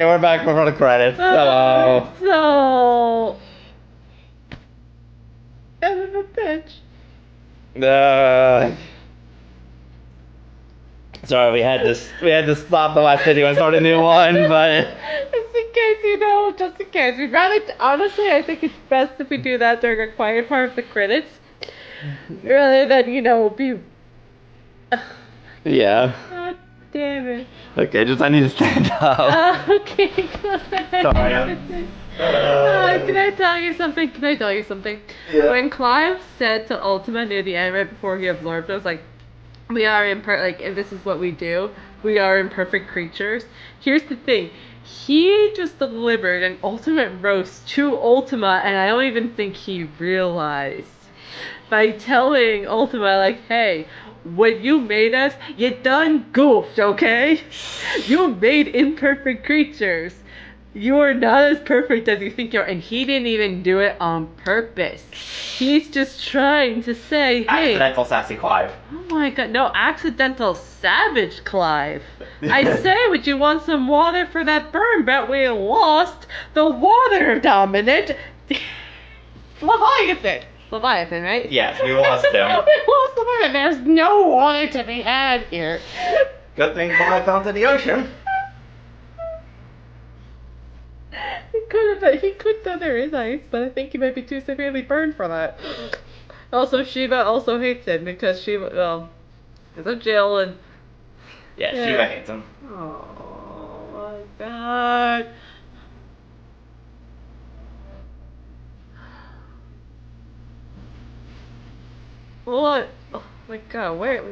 And we're back before the credits. Hello. So, end of the pitch. Sorry, we had to stop the last video and start a new one, but Just in case you know, just in case. We'd rather, honestly, I think it's best if we do that during a quiet part of the credits, rather than, be. yeah. God damn it. Okay, I need to stand up. Okay, go ahead. Sorry, Can I tell you something? Can I tell you something? Yeah. When Clive said to Ultima near the end, right before he absorbed us, like, we are imperfect, and this is what we do. We are imperfect creatures. Here's the thing. He just delivered an ultimate roast to Ultima, and I don't even think he realized. By telling Ultima, like, hey, when you made us, you done goofed, okay? You made imperfect creatures. You are not as perfect as you think you are, and he didn't even do it on purpose. He's just trying to say, hey. Accidental sassy Clive. Oh my god, no, accidental savage Clive. I say, would you want some water for that burn? Bet we lost the water dominant Leviathan. Leviathan, right? Yes, we lost him. We lost Leviathan. There's no water to be had here. Good thing Clive fell into the ocean. He could though there is ice, but I think he might be too severely burned for that. Also, Shiva also hates him because Shiva, is a Jill and... Yeah, Shiva hates him. Oh my god. What? Oh my god, where?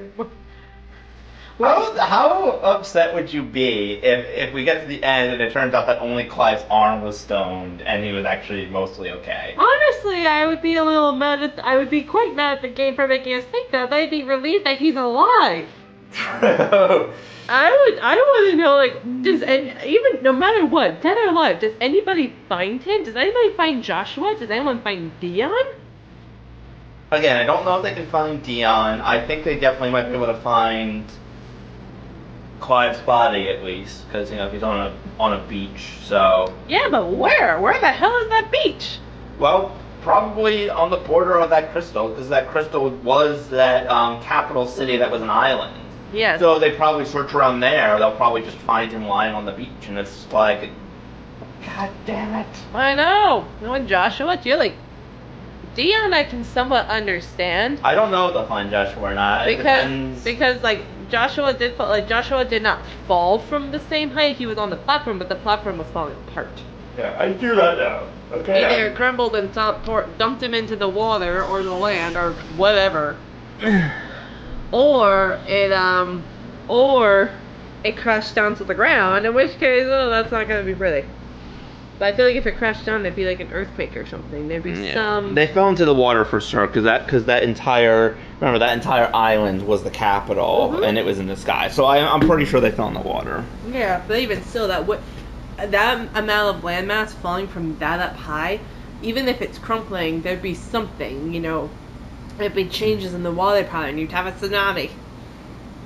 How upset would you be if we get to the end and it turns out that only Clive's arm was stoned and he was actually mostly okay? Honestly, I would be a little mad I would be quite mad at the game for making us think that. I'd be relieved that he's alive. I don't want to know, like, even no matter what, dead or alive, does anybody find him? Does anybody find Joshua? Does anyone find Dion? Again, I don't know if they can find Dion. I think they definitely might be able to find Clive's body at least, because he's on a beach. So yeah, but where? Where the hell is that beach? well, probably on the border of that crystal, because that crystal was that capital city that was an island. Yes. So they probably search around there. They'll probably just find him lying on the beach, and it's like, God damn it! I know. You know, Joshua, you're like Dion. I can somewhat understand. I don't know if they'll find Joshua or not. Because like Joshua did not fall from the same height. He was on the platform, but the platform was falling apart. Yeah, I do that now. Okay. Either it crumbled and dumped him into the water or the land or whatever, or it crashed down to the ground. In which case, that's not gonna be pretty. But I feel like if it crashed down, there'd be like an earthquake or something. There'd be some. They fell into the water for sure, because that entire island was the capital, and it was in the sky. So I'm pretty sure they fell in the water. Yeah, but even still, that amount of landmass falling from that up high, even if it's crumpling, there'd be something, There'd be changes in the water pattern. You'd have a tsunami.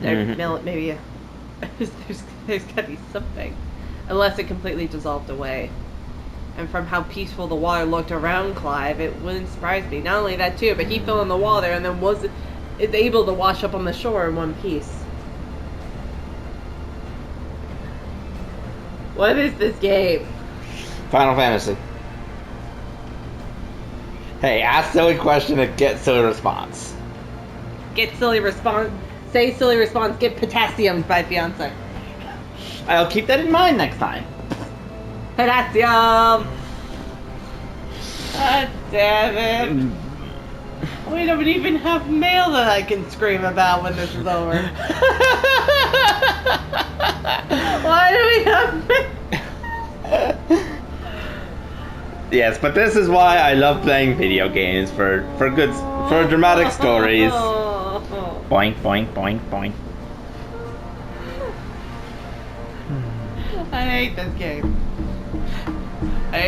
Maybe there's gotta be something, unless it completely dissolved away. And from how peaceful the water looked around Clive, it wouldn't surprise me. Not only that too, but he fell in the water and then is able to wash up on the shore in one piece. What is this game? Final Fantasy. Hey, ask silly question and get silly response. Get silly response. Say silly response. Get potassium by fiance. I'll keep that in mind next time. Potassium. God damn it. We don't even have mail that I can scream about when this is over. Why do we have mail? Yes, but this is why I love playing video games for dramatic stories. Boink, boink, boink, boink. I hate this game. I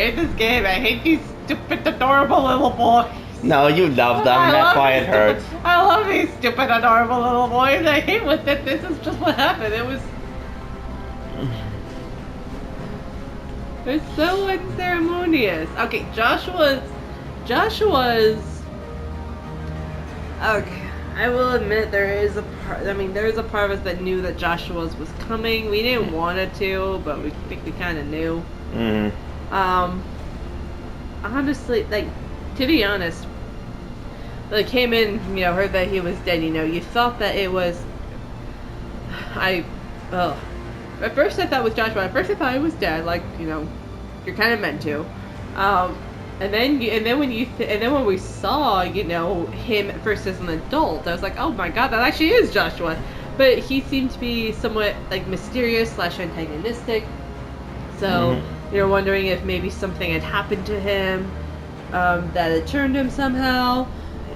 hate these stupid, adorable little boys. No, you love them. That's why it hurts. I love these stupid, adorable little boys. I hate with it. This is just what happened. It was. They're so unceremonious. Okay, Joshua's. Okay, I will admit there is a part. I mean, there is a part of us that knew that Joshua's was coming. We didn't want it to, but we think we kind of knew. Honestly, like, to be honest, like, came in, heard that he was dead. You thought that it was. At first I thought it was Joshua. At first I thought he was dead. Like, you're kind of meant to. And then when we saw, him at first as an adult, I was like, oh my god, that actually is Joshua. But he seemed to be somewhat like mysterious / antagonistic. So you're wondering if maybe something had happened to him, that had turned him somehow.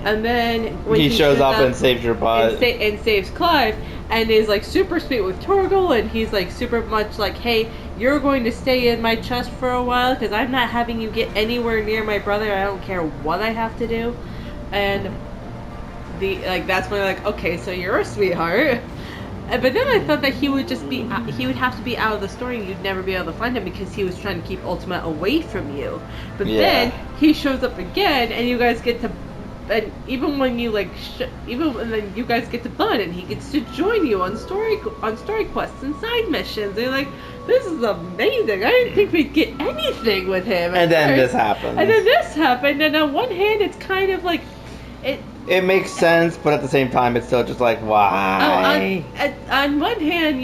And then when he shows up and saves your butt and saves Clive, and is like super sweet with Torgal, and he's like super much like, hey, you're going to stay in my chest for a while because I'm not having you get anywhere near my brother. I don't care what I have to do. And that's when they're like, okay, so you're a sweetheart. But then I thought that he would have to be out of the story and you'd never be able to find him because he was trying to keep Ultima away from you. But then he shows up again and you guys get to. And even when you then you guys get to bond, and he gets to join you on story quests and side missions. And you're like, this is amazing. I didn't think we'd get anything with him. And then this happened. And on one hand, it's kind of like it makes sense, but at the same time, it's still just like, why? On one hand,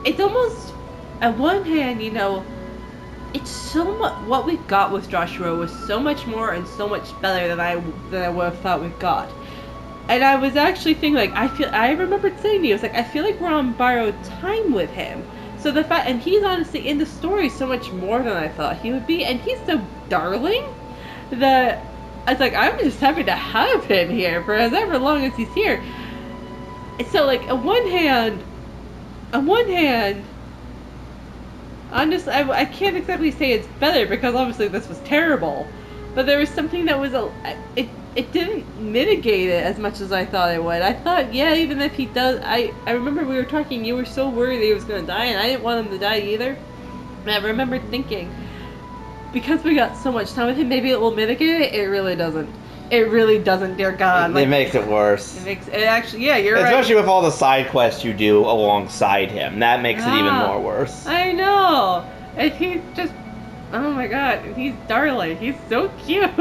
it's almost. On one hand, it's so much. What we got with Joshua was so much more and so much better than I would have thought we got. And I was actually thinking, like, I remembered saying to you, I was like, I feel like we're on borrowed time with him. So the fact, and he's honestly in the story so much more than I thought he would be, and he's so darling that I was like, I'm just happy to have him here for however long as he's here. So, like, on one hand. Honestly, I can't exactly say it's better because obviously this was terrible, but there was something that was it didn't mitigate it as much as I thought it would. I thought, even if he does, I remember we were talking, you were so worried that he was going to die, and I didn't want him to die either. And I remember thinking, because we got so much time with him, maybe it will mitigate it. It really doesn't. It really doesn't, dear God. It makes it worse. It actually, you're right. Especially with all the side quests you do alongside him. That makes it even more worse. I know. And he's just, oh my god, he's darling. He's so cute.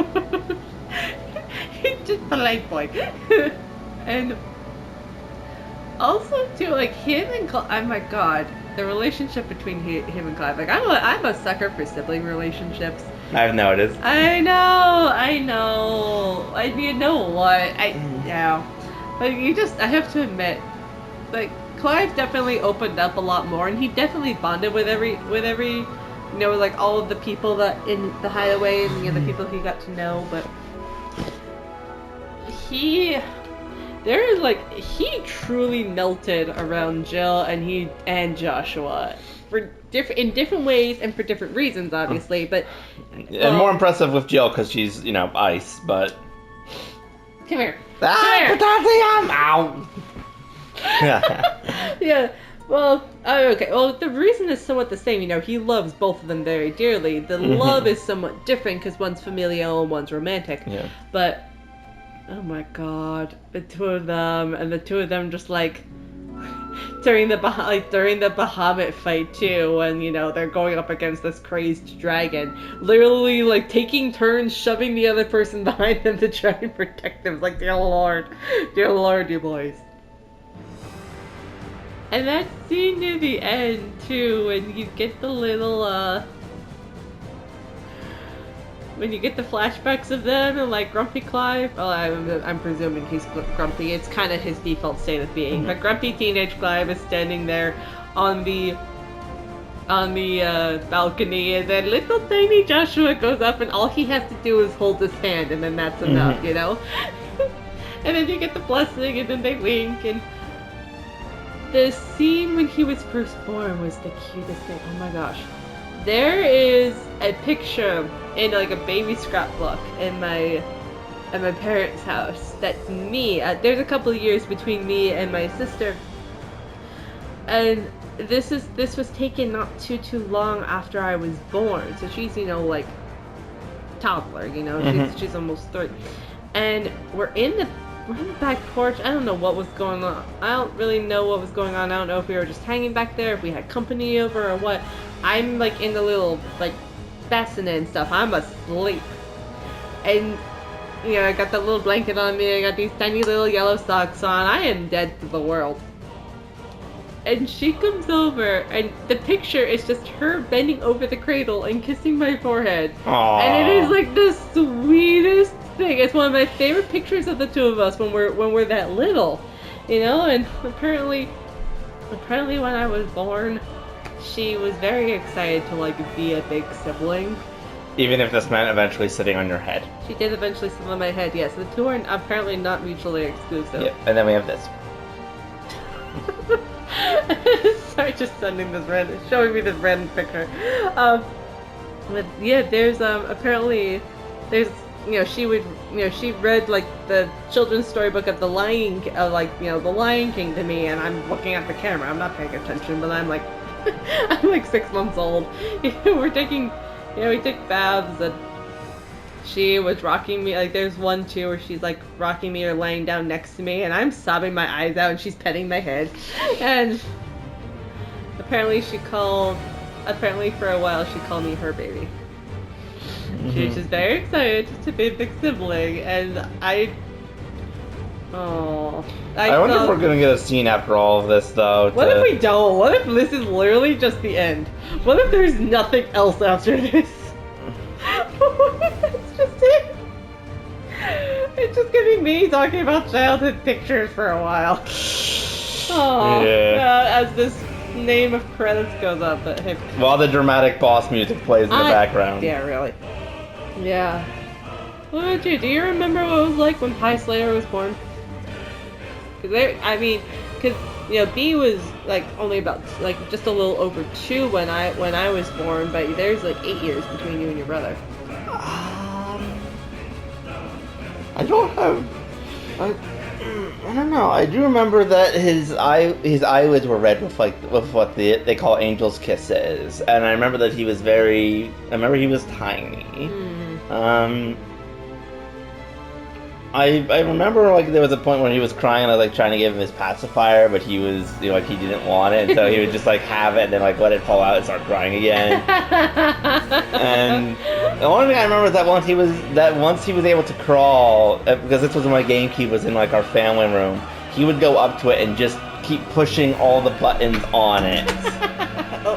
He's just a light boy. And also, too, like, him and Clive, oh my god, the relationship between him and Clive. Like, I'm a sucker for sibling relationships. I've noticed. I know. You know what? But I have to admit, like, Clive definitely opened up a lot more, and he definitely bonded with every, like, all of the people that in the hideaway and the people he got to know. But he truly melted around Jill and Joshua. In different ways and for different reasons, obviously, but and more impressive with Jill because she's ice. But come here, potassium! Ow! Yeah. Well, okay. Well, the reason is somewhat the same. He loves both of them very dearly. The love is somewhat different because one's familial and one's romantic. Yeah. But oh my god, the two of them just like. During the Bahamut fight too, when they're going up against this crazed dragon, literally like taking turns shoving the other person behind them to try and protect them. It's like, dear lord, you boys. And that scene near the end too, when you get the little when you get the flashbacks of them and like Grumpy Clive, well, I'm presuming he's grumpy. It's kind of his default state of being. But grumpy teenage Clive is standing there on the balcony, and then little tiny Joshua goes up, and all he has to do is hold his hand, and then that's enough, And then you get the blessing, and then they wink, and the scene when he was first born was the cutest thing. Oh my gosh. There is a picture in like a baby scrapbook in my parents' house. That's me. There's a couple of years between me and my sister. And this was taken not too long after I was born. So she's, like toddler, she's almost 3. And we're in the back porch. I don't know what was going on. I don't really know what was going on. I don't know if we were just hanging back there, if we had company over or what. I'm like in the little like bassinet and stuff. I'm asleep. And I got that little blanket on me. I got these tiny little yellow socks on. I am dead to the world. And she comes over, and the picture is just her bending over the cradle and kissing my forehead. Aww. And it is like the sweetest thing. It's one of my favorite pictures of the two of us when we're that little, And apparently when I was born, she was very excited to like be a big sibling. Even if this meant eventually sitting on your head. She did eventually sit on my head. Yes, the two are apparently not mutually exclusive. Yeah, and then we have this. Sorry, just showing me this random picture. But yeah, there's apparently there's she read like the children's storybook of the Lion King to me, and I'm looking at the camera. I'm not paying attention, but I'm like I'm like 6 months old. We took baths, and she was rocking me. Like there's one too where she's like rocking me or laying down next to me, and I'm sobbing my eyes out, and she's petting my head. And apparently for a while she called me her baby. Mm-hmm. She was just very excited to be a big sibling, and I wonder if we're gonna get a scene after all of this, though. What if we don't? What if this is literally just the end? What if there's nothing else after this? It's just it. It's just gonna be me talking about childhood pictures for a while. Oh, yeah. As this name of credits goes up, but hey. While the dramatic boss music plays in the background. Yeah, really. Yeah. What about you? Do you remember what it was like when Pie Slayer was born? Because B was like only about like just a little over 2 when I was born, but there's like 8 years between you and your brother. I don't know. I do remember that his eyelids were red with what they call angel's kisses, and I remember that he was tiny. I remember like there was a point when he was crying and I was like trying to give him his pacifier, but he was like he didn't want it, and so he would just like have it and then like let it fall out and start crying again. And the only thing I remember is that once he was able to crawl, because this was when my GameCube was in like our family room, he would go up to it and just keep pushing all the buttons on it.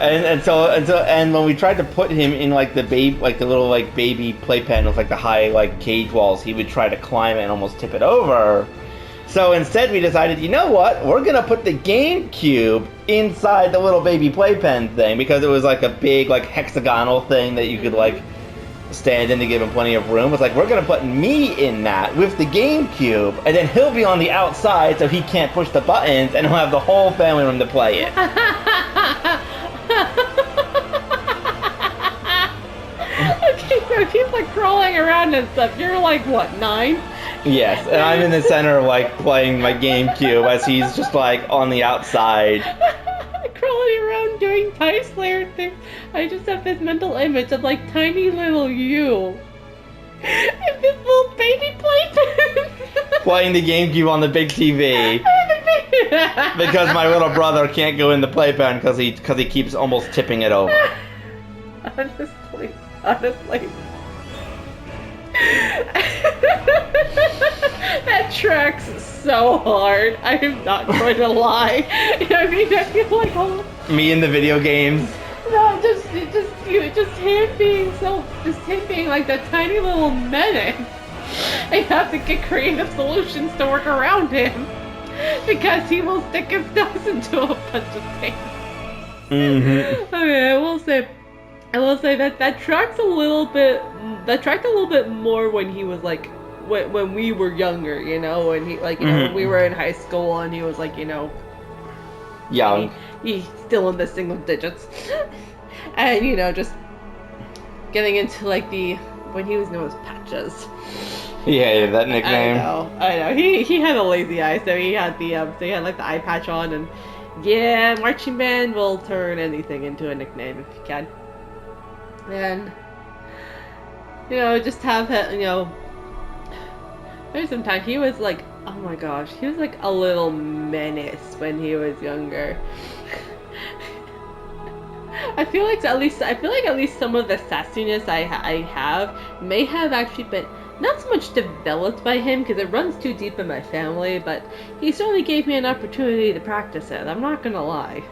And when we tried to put him in like the little like baby playpen with like the high like cage walls, he would try to climb it and almost tip it over. So instead we decided, you know what? We're gonna put the GameCube inside the little baby playpen thing, because it was like a big like hexagonal thing that you could like stand in to give him plenty of room. It's like, we're gonna put me in that with the GameCube, and then he'll be on the outside so he can't push the buttons, and he'll have the whole family room to play it. Okay, so he's like crawling around and stuff. You're like, what, 9? Yes, and I'm in the center like playing my GameCube as he's just like on the outside. Crawling around doing Pie Slayer things. I just have this mental image of like tiny little you in this little baby playpen. Playing the GameCube on the big TV. Because my little brother can't go in the playpen because he keeps almost tipping it over. Honestly. That tracks so hard. I am not going to lie. I feel like me in the video games. No, just him being like that tiny little menace. I have to get creative solutions to work around him, because he will stick his nose into a bunch of things. Mm-hmm. Okay, I will say that tracked a little bit more when he was like when we were younger, when he when we were in high school and he was like, young. He's still in the single digits. And just getting into like when he was known as Patches. Yeah, that nickname. I know. He had a lazy eye, so he had like the eye patch on, and Yeah, marching band will turn anything into a nickname if you can. And, just have it, there's some time he was like, oh my gosh, he was like a little menace when he was younger. I feel like at least some of the sassiness I have may have actually been not so much developed by him because it runs too deep in my family, but he certainly gave me an opportunity to practice it. I'm not gonna lie.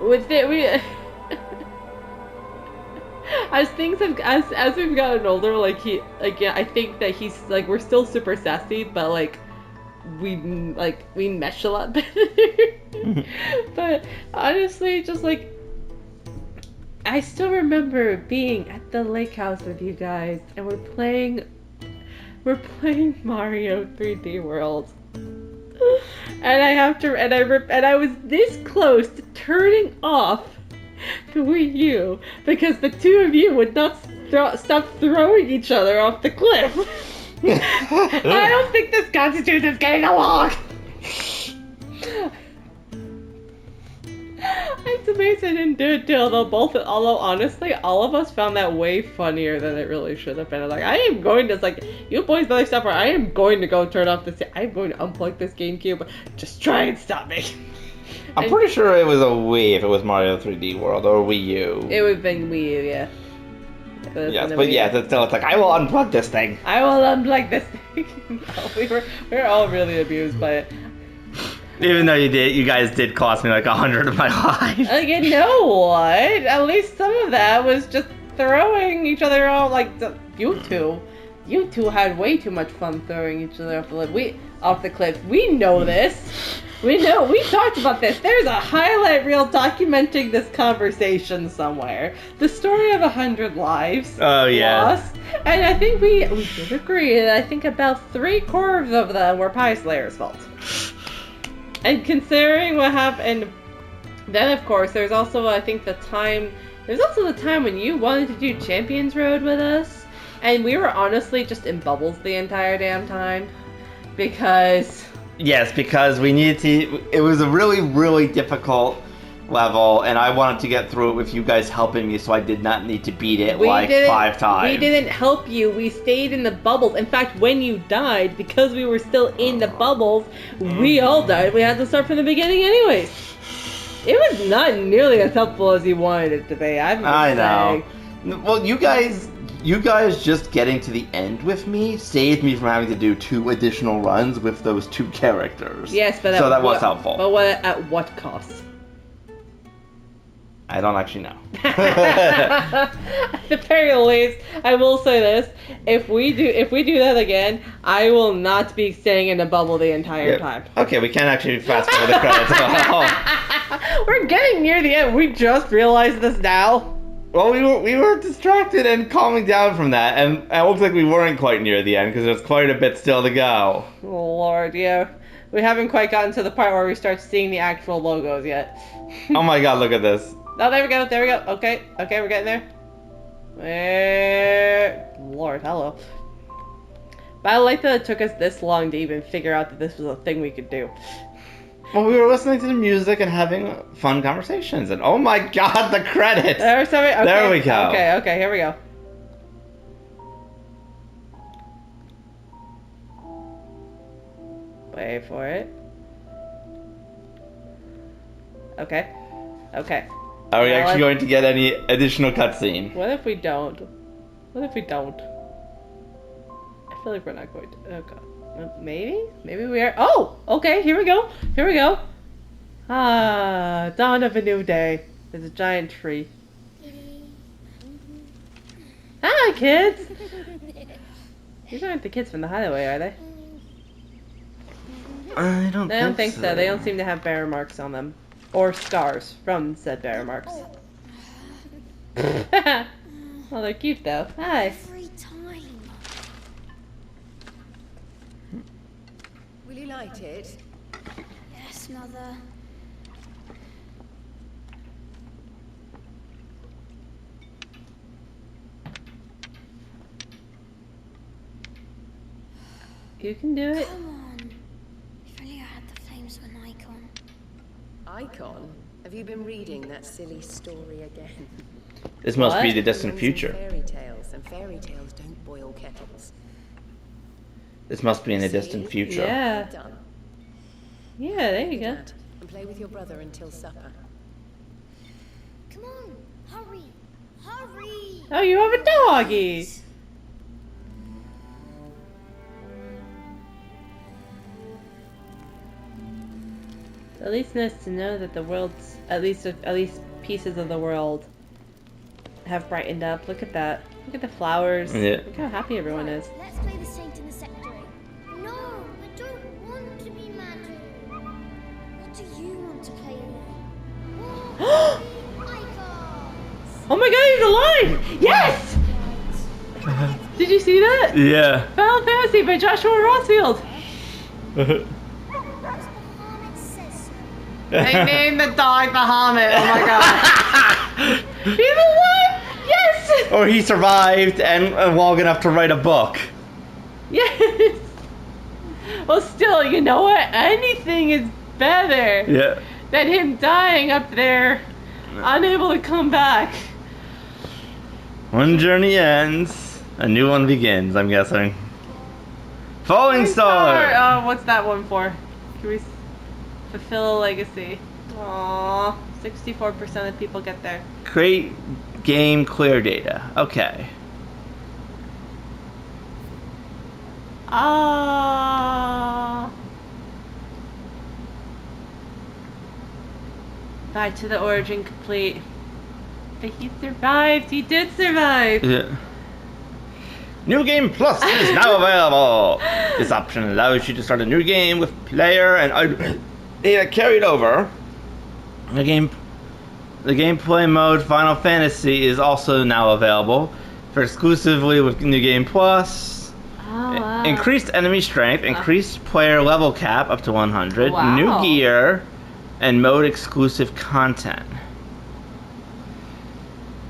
With it, as we've gotten older, yeah, I think that he's like we're still super sassy, but we mesh a lot better. But honestly, just I still remember being at the lake house with you guys, and we're playing Mario 3D World. And I was this close to turning off the Wii U because the two of you would not stop throwing each other off the cliff. I don't think this constitutes as getting along. It's amazing and do it too, although honestly, all of us found that way funnier than it really should have been. I am going to, you boys better stop, or I am going to go turn off this, I'm going to unplug this GameCube, just try and stop me. I'm pretty sure it was a Wii if it was Mario 3D World, or Wii U. It would have been Wii U, yeah. Yes, but yeah, still it's I will unplug this thing. I will unplug this thing. No, we were all really abused by it. Even though you guys did cost me 100 of my life. You know what? At least some of that was just throwing each other off. You two had way too much fun throwing each other off the cliff. We know this. We talked about this. There's a highlight reel documenting this conversation somewhere. The story of 100 lives. Oh yeah. Lost. And I think we did agree that I think about 3/4 of them were Pie Slayer's fault. And considering what happened, then of course there's also the time when you wanted to do Champions Road with us, and we were honestly just in bubbles the entire damn time, because... Yes, because we needed to, it was a really, really difficult level, and I wanted to get through it with you guys helping me, so I did not need to beat it 5 times. We didn't help you. We stayed in the bubbles. In fact, when you died, because we were still in the bubbles, we all died. We had to start from the beginning anyways. It was not nearly as helpful as you wanted it to be. I know. Well, you guys just getting to the end with me saved me from having to do 2 additional runs with those 2 characters. Yes, but that was helpful. But at what cost? I don't actually know. At the very least, I will say this: if we do that again, I will not be staying in a bubble the entire time. Okay, we can actually fast forward the credits. We're getting near the end. We just realized this now. Well, we were distracted and calming down from that, and it looked like we weren't quite near the end because there's quite a bit still to go. Oh, Lord, yeah. We haven't quite gotten to the part where we start seeing the actual logos yet. Oh my God, look at this. Oh, there we go. Okay, we're getting there. Lord, hello. But I like that it took us this long to even figure out that this was a thing we could do. Well, we were listening to the music and having fun conversations, and oh my God, the credits! There we go. Okay, here we go. Wait for it. Okay. Are we actually going to get any additional cutscene? What if we don't? I feel like we're not going to. Oh God. Maybe we are. Oh, okay. Here we go. Ah, dawn of a new day. There's a giant tree. Hi, kids. These aren't the kids from the hideaway, are they? I don't think so. They don't seem to have bear marks on them. Or scars from said bear marks. Well, they're cute though. Hi. Every time. Will you light it? Yes, Mother. You can do it. Come on. If only I had the flames of an icon. Icon, have you been reading that silly story again? This must be What? the distant future. Fairy tales, and fairy tales don't boil kettles. This must be in the See? distant future. Yeah. Done. Yeah, there you go. That, and play with your brother until supper. Come on, hurry, hurry. Oh, you have a doggy. At least nice to know that the world's at least pieces of the world have brightened up. Look at that. Look at the flowers. Yeah. Look how happy everyone is. Let's play the saint in the secretary. No, I don't want to be magic. What do you want to play with? Oh, icons. Oh my god, he's alive! Yes! Did you see that? Yeah. Final Fantasy by Joshua Rossfield. Bahamut says so. They named the dog Bahamut. Oh my god. He's alive! Yes! Or he survived and long enough to write a book. Yes! Well, still, you know what? Anything is better Yeah. than him dying up there, unable to come back. One journey ends, a new one begins, I'm guessing. Falling Star! Oh, what's that one for? Can we fulfill a legacy? Aww, 64% of people get there. Create game clear data. Okay. Ah. Back to the origin complete. But he survived. He did survive. Yeah. New Game Plus is now available. This option allows you to start a new game with player and data carried over. The gameplay mode Final Fantasy is also now available for exclusively with New Game Plus. Oh, wow. Increased enemy strength, increased player level cap up to 100, Wow. new gear, and mode exclusive content.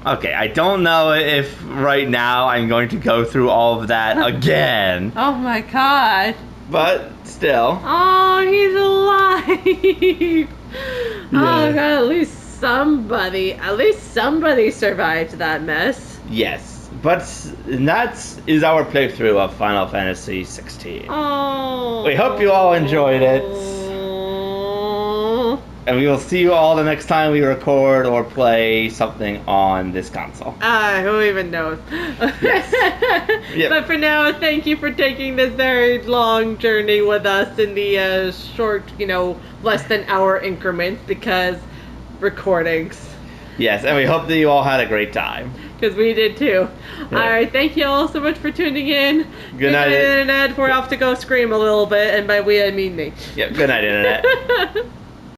Okay, I don't know if right now I'm going to go through all of that again, Oh my god. but still. Oh, he's alive. Oh Yeah. god, at least somebody survived that mess. Yes, but that is our playthrough of Final Fantasy XVI. Oh. We hope you all enjoyed it. And we will see you all the next time we record or play something on this console. Who even knows? Yep. But for now, thank you for taking this very long journey with us in the short, less than hour increments because recordings. Yes, and we hope that you all had a great time. Because we did too. Yeah. Alright, thank you all so much for tuning in. Good night, Internet. We're off to go scream a little bit, and by we I mean me. Yep, good night, Internet.